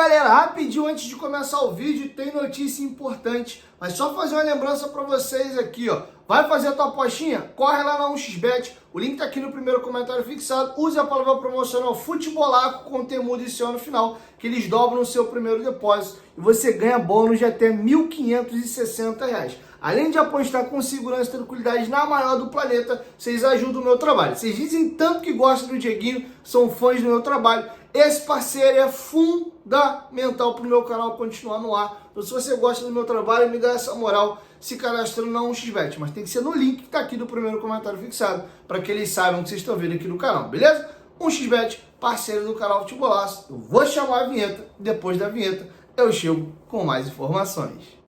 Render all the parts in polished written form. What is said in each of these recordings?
galera, rapidinho antes de começar o vídeo, tem notícia importante, mas só fazer uma lembrança para vocês aqui, ó. Vai fazer a tua apostinha? Corre lá na 1xBet, o link tá aqui no primeiro comentário fixado. Use a palavra promocional Futebolaco com temudo e no final, que eles dobram o seu primeiro depósito e você ganha bônus de até R$ 1.560. Além de apostar com segurança e tranquilidade na maior do planeta, vocês ajudam o meu trabalho. Vocês dizem tanto que gostam do Dieguinho, são fãs do meu trabalho. Esse parceiro é fundamental para o meu canal continuar no ar. Então, se você gosta do meu trabalho, me dá essa moral se cadastrando na 1xBet. Mas tem que ser no link que está aqui do primeiro comentário fixado, para que eles saibam que vocês estão vendo aqui no canal, beleza? 1xBet, parceiro do canal Futebolaço. Eu vou chamar a vinheta, depois da vinheta eu chego com mais informações.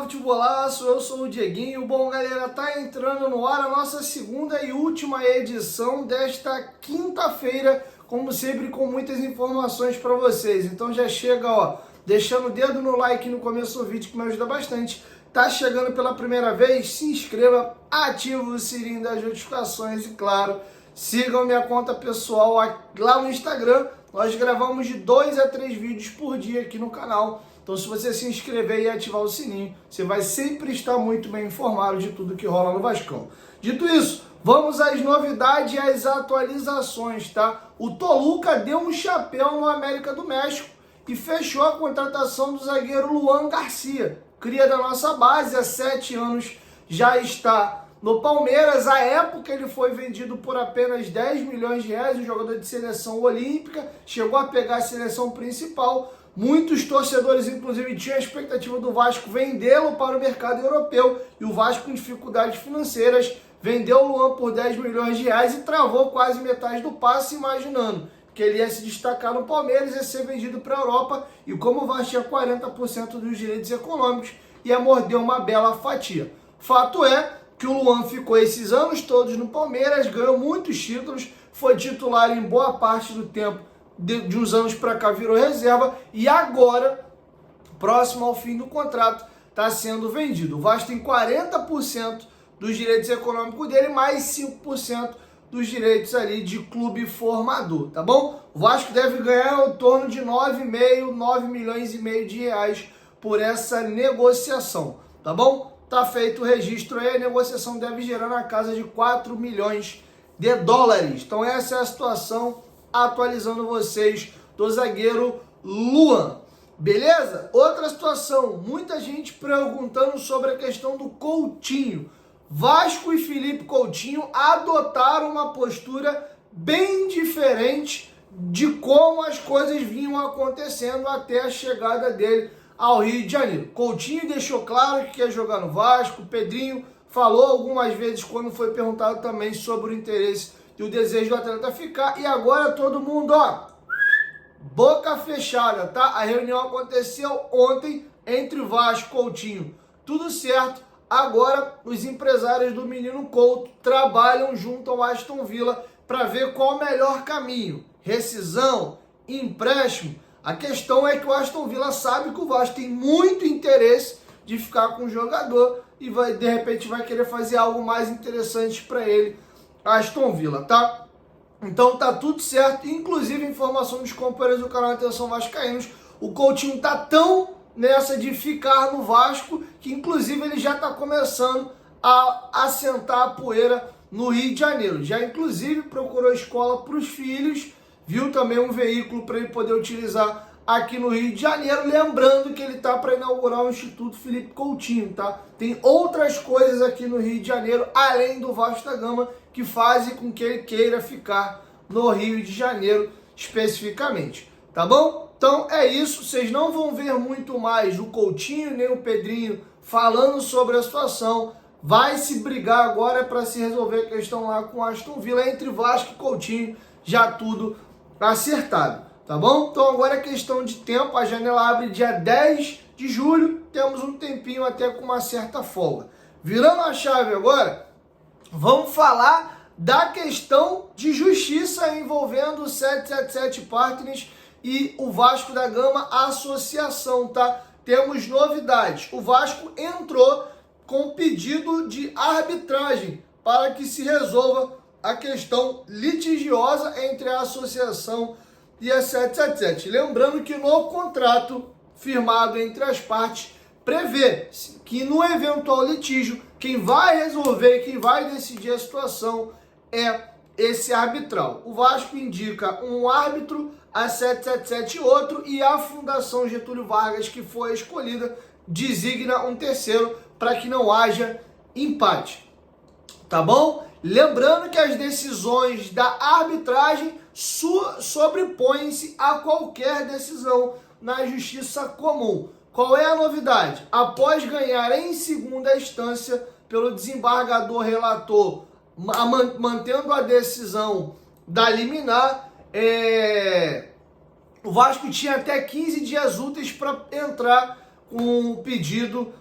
Futebolaço, eu sou o Dieguinho. Bom, galera, tá entrando no ar a nossa segunda e última edição desta quinta-feira, como sempre, com muitas informações para vocês. Então já chega, ó, deixando o dedo no like no começo do vídeo, que me ajuda bastante. Tá chegando pela primeira vez? Se inscreva, ativa o sininho das notificações e, claro, sigam minha conta pessoal lá no Instagram. Nós gravamos de 2 a 3 vídeos por dia aqui no canal. Então, se você se inscrever e ativar o sininho, você vai sempre estar muito bem informado de tudo que rola no Vascão. Dito isso, vamos às novidades e às atualizações, tá? O Toluca deu um chapéu no América do México e fechou a contratação do zagueiro Luan Garcia, cria da nossa base, há 7 anos já está no Palmeiras. À época ele foi vendido por apenas 10 milhões de reais, um jogador de seleção olímpica, chegou a pegar a seleção principal. Muitos torcedores, inclusive, tinham a expectativa do Vasco vendê-lo para o mercado europeu, e o Vasco, com dificuldades financeiras, vendeu o Luan por 10 milhões de reais e travou quase metade do passe, imaginando que ele ia se destacar no Palmeiras, ia ser vendido para a Europa, e como o Vasco tinha 40% dos direitos econômicos, ia morder uma bela fatia. Fato é que o Luan ficou esses anos todos no Palmeiras, ganhou muitos títulos, foi titular em boa parte do tempo, de uns anos para cá virou reserva, e agora, próximo ao fim do contrato, está sendo vendido. O Vasco tem 40% dos direitos econômicos dele, mais 5% dos direitos ali de clube formador, tá bom? O Vasco deve ganhar em torno de 9 milhões e meio de reais por essa negociação, tá bom? Tá feito o registro aí, a negociação deve gerar na casa de 4 milhões de dólares. Então essa é a situação, atualizando vocês, do zagueiro Luan. Beleza? Outra situação, muita gente perguntando sobre a questão do Coutinho. Vasco e Felipe Coutinho adotaram uma postura bem diferente de como as coisas vinham acontecendo até a chegada dele ao Rio de Janeiro. Coutinho deixou claro que quer jogar no Vasco. Pedrinho falou algumas vezes, quando foi perguntado também sobre o interesse e o desejo do atleta ficar, e agora todo mundo, ó, boca fechada, tá? A reunião aconteceu ontem entre Vasco e Coutinho, tudo certo. Agora os empresários do menino Couto trabalham junto ao Aston Villa para ver qual o melhor caminho, rescisão, empréstimo. A questão é que o Aston Villa sabe que o Vasco tem muito interesse de ficar com o jogador e vai, de repente vai querer fazer algo mais interessante para ele, Aston Villa, tá? Então tá tudo certo, inclusive informação dos companheiros do canal Atenção Vascaínos, o Coutinho tá tão nessa de ficar no Vasco que inclusive ele já tá começando a assentar a poeira no Rio de Janeiro. Já inclusive procurou escola para os filhos, viu também um veículo para ele poder utilizar aqui no Rio de Janeiro, lembrando que ele tá para inaugurar o Instituto Felipe Coutinho, tá? Tem outras coisas aqui no Rio de Janeiro, além do Vasco da Gama, que fazem com que ele queira ficar no Rio de Janeiro especificamente, tá bom? Então é isso, vocês não vão ver muito mais o Coutinho nem o Pedrinho falando sobre a situação. Vai se brigar agora para se resolver a questão lá com o Aston Villa, entre Vasco e Coutinho, já tudo acertado, tá bom? Então agora é questão de tempo, a janela abre dia 10 de julho, temos um tempinho até com uma certa folga. Virando a chave agora, vamos falar da questão de justiça envolvendo o 777 Partners e o Vasco da Gama Associação, tá? temos novidades. O Vasco entrou com pedido de arbitragem para que se resolva a questão litigiosa entre a associação e a 777. Lembrando que no contrato firmado entre as partes prevê que no eventual litígio, quem vai resolver, quem vai decidir a situação é esse arbitral. O Vasco indica um árbitro, a 777 outro, e a Fundação Getúlio Vargas, que foi escolhida, designa um terceiro para que não haja empate. Tá bom? Lembrando que as decisões da arbitragem sobrepõem-se a qualquer decisão na justiça comum. Qual é a novidade? Após ganhar em segunda instância pelo desembargador relator, mantendo a decisão da liminar, o Vasco tinha até 15 dias úteis para entrar com o pedido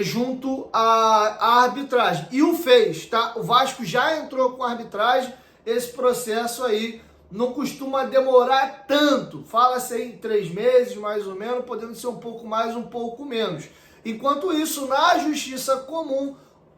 junto à arbitragem. E o fez, tá? O Vasco já entrou com a arbitragem. Esse processo aí não costuma demorar tanto. Fala-se aí em 3 meses, mais ou menos, podendo ser um pouco mais, um pouco menos. Enquanto isso, na justiça comum,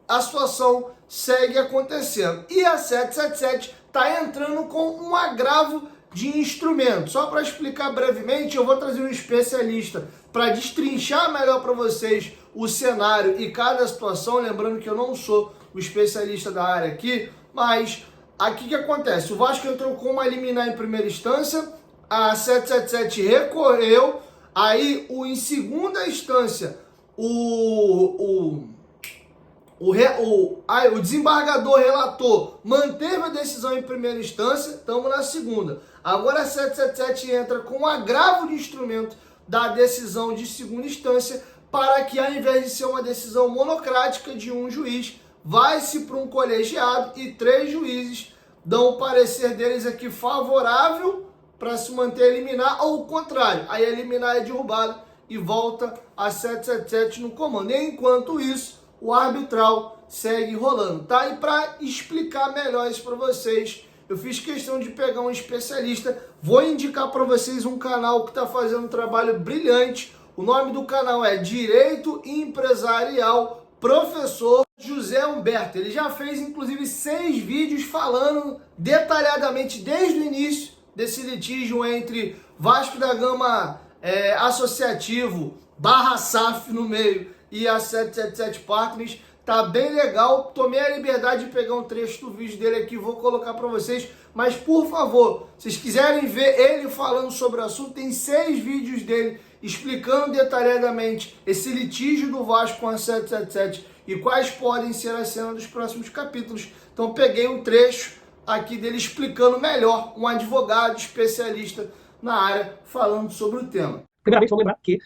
a situação segue acontecendo. E a 777 está entrando com um agravo de instrumento. Só para explicar brevemente, eu vou trazer um especialista para destrinchar melhor para vocês o cenário e cada situação. Lembrando que eu não sou o especialista da área aqui, mas aqui que acontece? O Vasco entrou com uma liminar em primeira instância, a 777 recorreu, aí em segunda instância o desembargador relator manteve a decisão em primeira instância, estamos na segunda. Agora a 777 entra com um agravo de instrumento da decisão de segunda instância para que, ao invés de ser uma decisão monocrática de um juiz, vai-se para um colegiado e 3 juízes dão o parecer deles aqui favorável para se manter liminar, ou o contrário, aí a liminar é derrubada e volta a 777 no comando. E enquanto isso, o arbitral segue rolando, tá? E para explicar melhor isso para vocês, eu fiz questão de pegar um especialista. Vou indicar para vocês um canal que está fazendo um trabalho brilhante. O nome do canal é Direito Empresarial Professor José Humberto. Ele já fez, inclusive, 6 vídeos falando detalhadamente desde o início desse litígio entre Vasco da Gama Associativo / SAF no meio e a 777 Partners. Tá bem legal. Tomei a liberdade de pegar um trecho do vídeo dele aqui, vou colocar para vocês. Mas, por favor, se vocês quiserem ver ele falando sobre o assunto, tem 6 vídeos dele explicando detalhadamente esse litígio do Vasco com a 777 e quais podem ser as cenas dos próximos capítulos. Então, peguei um trecho aqui dele explicando melhor, um advogado especialista na área falando sobre o tema. Primeiramente, vamos lembrar que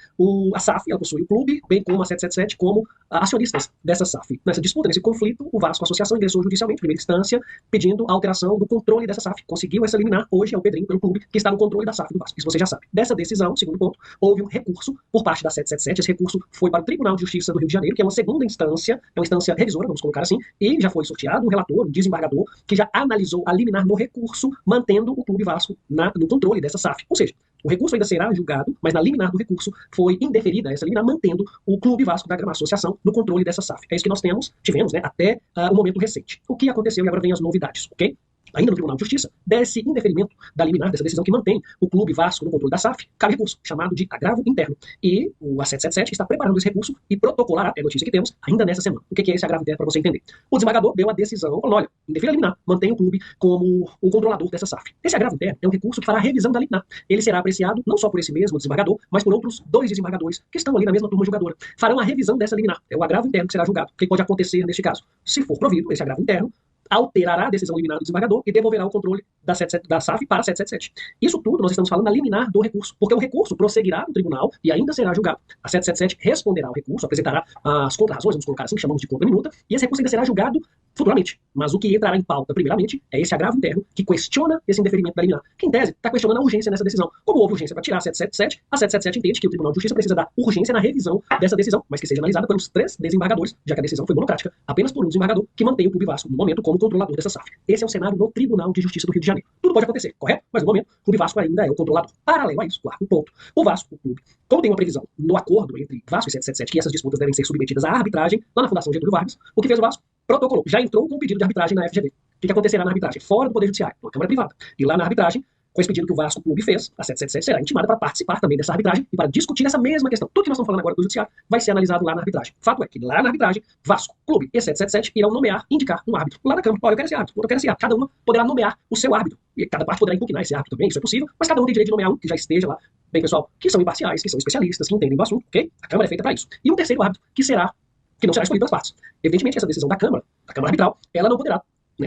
a SAF ela possui o clube, bem como a 777, como acionistas dessa SAF. Nessa disputa, nesse conflito, o Vasco, a associação, ingressou judicialmente, em primeira instância, pedindo a alteração do controle dessa SAF. Conseguiu essa liminar, hoje é o Pedrinho, pelo clube, que está no controle da SAF do Vasco. Isso você já sabe. Dessa decisão, segundo ponto, houve um recurso por parte da 777. Esse recurso foi para o Tribunal de Justiça do Rio de Janeiro, que é uma segunda instância, é uma instância revisora, vamos colocar assim, e já foi sorteado um relator, um desembargador, que já analisou a liminar no recurso, mantendo o clube Vasco no controle dessa SAF. Ou seja, o recurso ainda será julgado, mas na liminar do recurso foi indeferida essa liminar, mantendo o Clube Vasco da Gama Associação no controle dessa SAF. É isso que nós tivemos, né, até o momento recente. O que aconteceu e agora vem as novidades, ok? Ainda no Tribunal de Justiça, desse indeferimento da liminar, dessa decisão que mantém o Clube Vasco no controle da SAF, cabe recurso, chamado de agravo interno. E a 777 está preparando esse recurso e protocolará, é a notícia que temos, ainda nessa semana. O que é esse agravo interno para você entender? O desembargador deu a decisão, falando, olha, indefere a liminar, mantém o clube como o controlador dessa SAF. Esse agravo interno é um recurso que fará a revisão da liminar. Ele será apreciado não só por esse mesmo desembargador, mas por outros 2 desembargadores que estão ali na mesma turma julgadora. Farão a revisão dessa liminar. É o agravo interno que será julgado. O que pode acontecer neste caso? Se for provido esse agravo interno, alterará a decisão liminar do desembargador e devolverá o controle da SAF para a 777. Isso tudo nós estamos falando na liminar do recurso, porque o recurso prosseguirá no tribunal e ainda será julgado. A 777 responderá ao recurso, apresentará as contrarrazões, vamos colocar assim, chamamos de contra-minuta, e esse recurso ainda será julgado futuramente. Mas o que entrará em pauta, primeiramente, é esse agravo interno que questiona esse indeferimento da liminar, que, em tese, está questionando a urgência nessa decisão. Como houve urgência para tirar a 777, a 777 entende que o Tribunal de Justiça precisa dar urgência na revisão dessa decisão, mas que seja analisada pelos 3 desembargadores, já que a decisão foi monocrática, apenas por um desembargador que mantém o Clube Vasco, no momento, como controlador dessa SAF. Esse é o cenário no Tribunal de Justiça do Rio de Janeiro. Tudo pode acontecer, correto? Mas, no momento, o Clube Vasco ainda é o controlador. Paralelo a isso, quarto ponto, o Vasco, o clube, como tem uma previsão no acordo entre Vasco e 777 que essas disputas devem ser submetidas à arbitragem lá na Fundação Getúlio Vargas, o que fez o Vasco? Protocolou, já entrou com um pedido de arbitragem na FGV. O que acontecerá na arbitragem? Fora do Poder Judiciário, uma Câmara Privada. E lá na arbitragem, com esse pedido que o Vasco Clube fez, a 777 será intimada para participar também dessa arbitragem e para discutir essa mesma questão. Tudo que nós estamos falando agora do Judiciário vai ser analisado lá na arbitragem. Fato é que lá na arbitragem, Vasco Clube e 777 irão nomear, indicar um árbitro lá na Câmara. Olha, eu quero esse árbitro, eu quero esse árbitro. Cada uma poderá nomear o seu árbitro. E cada parte poderá impugnar esse árbitro também, isso é possível, mas cada um tem direito de nomear um que já esteja lá. Bem, pessoal, que são imparciais, que são especialistas, que entendem do assunto, ok? A Câmara é feita para isso. E um terceiro árbitro, que não será escolhido pelas partes. Evidentemente, essa decisão da Câmara arbitral, ela não poderá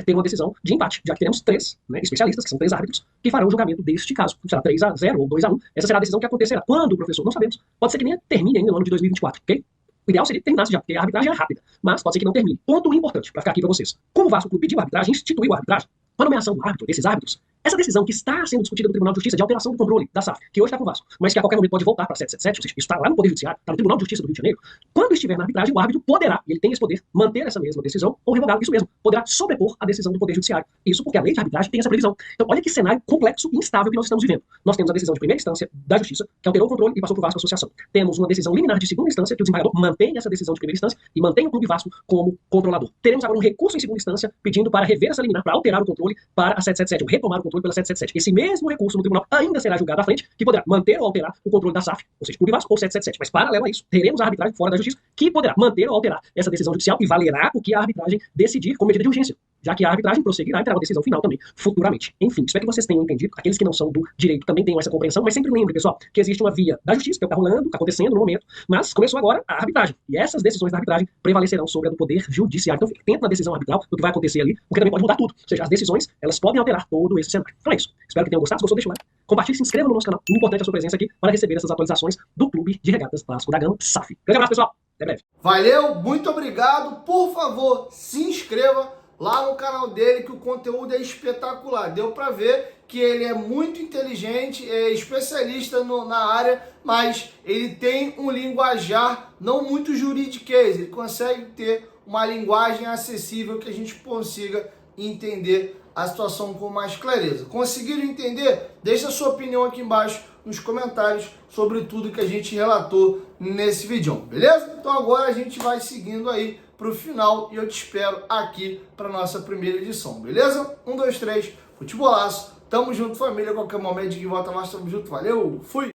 ter uma decisão de empate, já que teremos 3 especialistas, que são 3 árbitros, que farão o julgamento deste caso. Será 3-0 ou 2-1. Essa será a decisão que acontecerá. Quando, professor? Não sabemos. Pode ser que nem termine ainda no ano de 2024, ok? O ideal seria que terminasse já, porque a arbitragem é rápida. Mas pode ser que não termine. Ponto importante, para ficar aqui para vocês. Como o Vasco Clube pediu a arbitragem, instituiu a arbitragem, a nomeação do árbitro, desses árbitros, essa decisão que está sendo discutida no Tribunal de Justiça de alteração do controle da SAF, que hoje está com o Vasco, mas que a qualquer momento pode voltar para 777, ou seja, isso está lá no Poder Judiciário, está no Tribunal de Justiça do Rio de Janeiro, quando estiver na arbitragem, o árbitro poderá, e ele tem esse poder, manter essa mesma decisão ou revogá-la, isso mesmo, poderá sobrepor a decisão do Poder Judiciário. Isso porque a lei de arbitragem tem essa previsão. Então, olha que cenário complexo e instável que nós estamos vivendo. Nós temos a decisão de primeira instância da Justiça, que alterou o controle e passou para o Vasco Associação. Temos uma decisão liminar de segunda instância, que o desembargador mantém essa decisão de primeira instância e mantém o Clube Vasco como controlador. Teremos agora um recurso em segunda instância pedindo para rever essa liminar, para alterar o controle para a 777, ou retomar o controle pela 777. Esse mesmo recurso no tribunal ainda será julgado à frente, que poderá manter ou alterar o controle da SAF, ou seja, Clube Vasco ou 777. Mas, paralelo a isso, teremos a arbitragem fora da Justiça, que poderá manter ou alterar essa decisão judicial e valerá o que a arbitragem decidir como medida de urgência, já que a arbitragem prosseguirá e terá uma decisão final também, futuramente. Enfim, espero que vocês tenham entendido. Aqueles que não são do direito também tenham essa compreensão, mas sempre lembre, pessoal, que existe uma via da justiça, que é o que está rolando, está acontecendo no momento, mas começou agora a arbitragem. E essas decisões da arbitragem prevalecerão sobre a do Poder Judiciário. Então, fique atento na decisão arbitral do que vai acontecer ali, porque também pode mudar tudo. Ou seja, as decisões, elas podem alterar todo esse cenário. Então é isso. Espero que tenham gostado. Se gostou, deixa o like. Compartilhe, se inscreva no nosso canal. Muito importante a sua presença aqui para receber essas atualizações do Clube de Regatas Vasco da Gama, SAF. Grande abraço, pessoal. Até breve. Valeu, muito obrigado. Por favor, se inscreva lá no canal dele, que o conteúdo é espetacular. Deu pra ver que ele é muito inteligente, é especialista na área, mas ele tem um linguajar não muito juridiquês. Ele consegue ter uma linguagem acessível que a gente consiga entender a situação com mais clareza. Conseguiram entender? Deixa a sua opinião aqui embaixo nos comentários sobre tudo que a gente relatou nesse vídeo, beleza? Então agora a gente vai seguindo aí pro final e eu te espero aqui para nossa primeira edição, beleza? 1, 2, 3, futebolaço, tamo junto, família, qualquer momento de volta mais, tamo junto, valeu, fui!